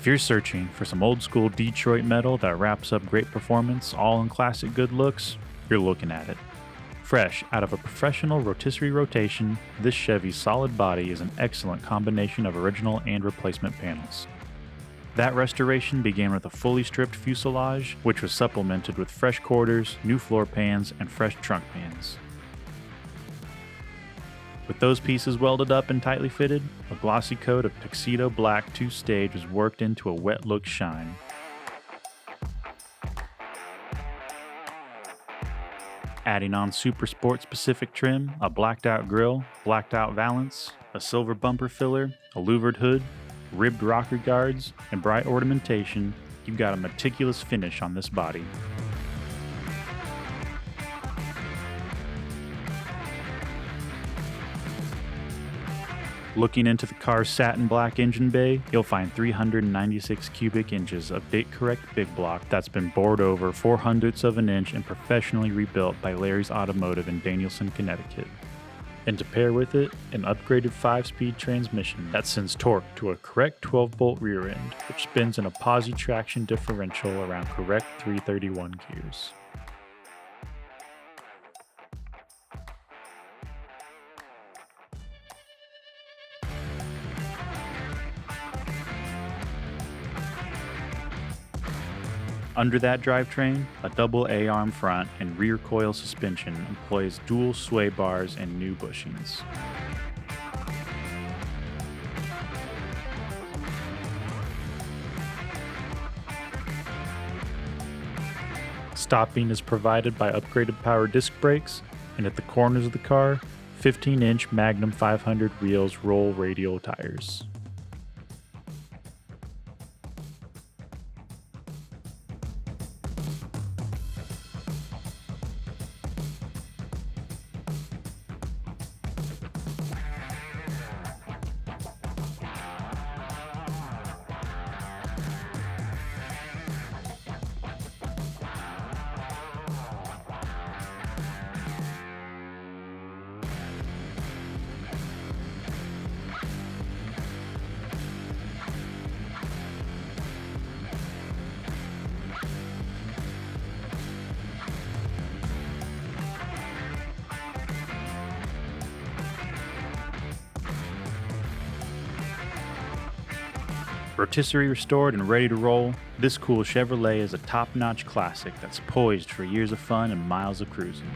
you're searching for some old school Detroit metal that wraps up great performance all in classic good looks, you're looking at it. Fresh out of a professional rotisserie rotation, this Chevy's solid body is an excellent combination of original and replacement panels. That restoration began with a fully stripped fuselage, which was supplemented with fresh quarters, new floor pans, and fresh trunk pans. With those pieces welded up and tightly fitted, a glossy coat of Tuxedo Black 2-stage was worked into a wet look shine. Adding on super sport specific trim, a blacked out grille, blacked out valance, a silver bumper filler, a louvered hood, ribbed rocker guards, and bright ornamentation, you've got a meticulous finish on this body. Looking into the car's satin black engine bay, you'll find 396 cubic inches of date-correct big block that's been bored over 0.04 of an inch and professionally rebuilt by Larry's Automotive in Danielson, Connecticut. And to pair with it, an upgraded 5-speed transmission that sends torque to a correct 12-bolt rear end, which spins in a Posi-traction differential around correct 331 gears. Under that drivetrain, a double A-arm front and rear coil suspension employs dual sway bars and new bushings. Stopping is provided by upgraded power disc brakes, and at the corners of the car, 15-inch Magnum 500 wheels roll radial tires. Rotisserie restored and ready to roll, this cool Chevrolet is a top-notch classic that's poised for years of fun and miles of cruising.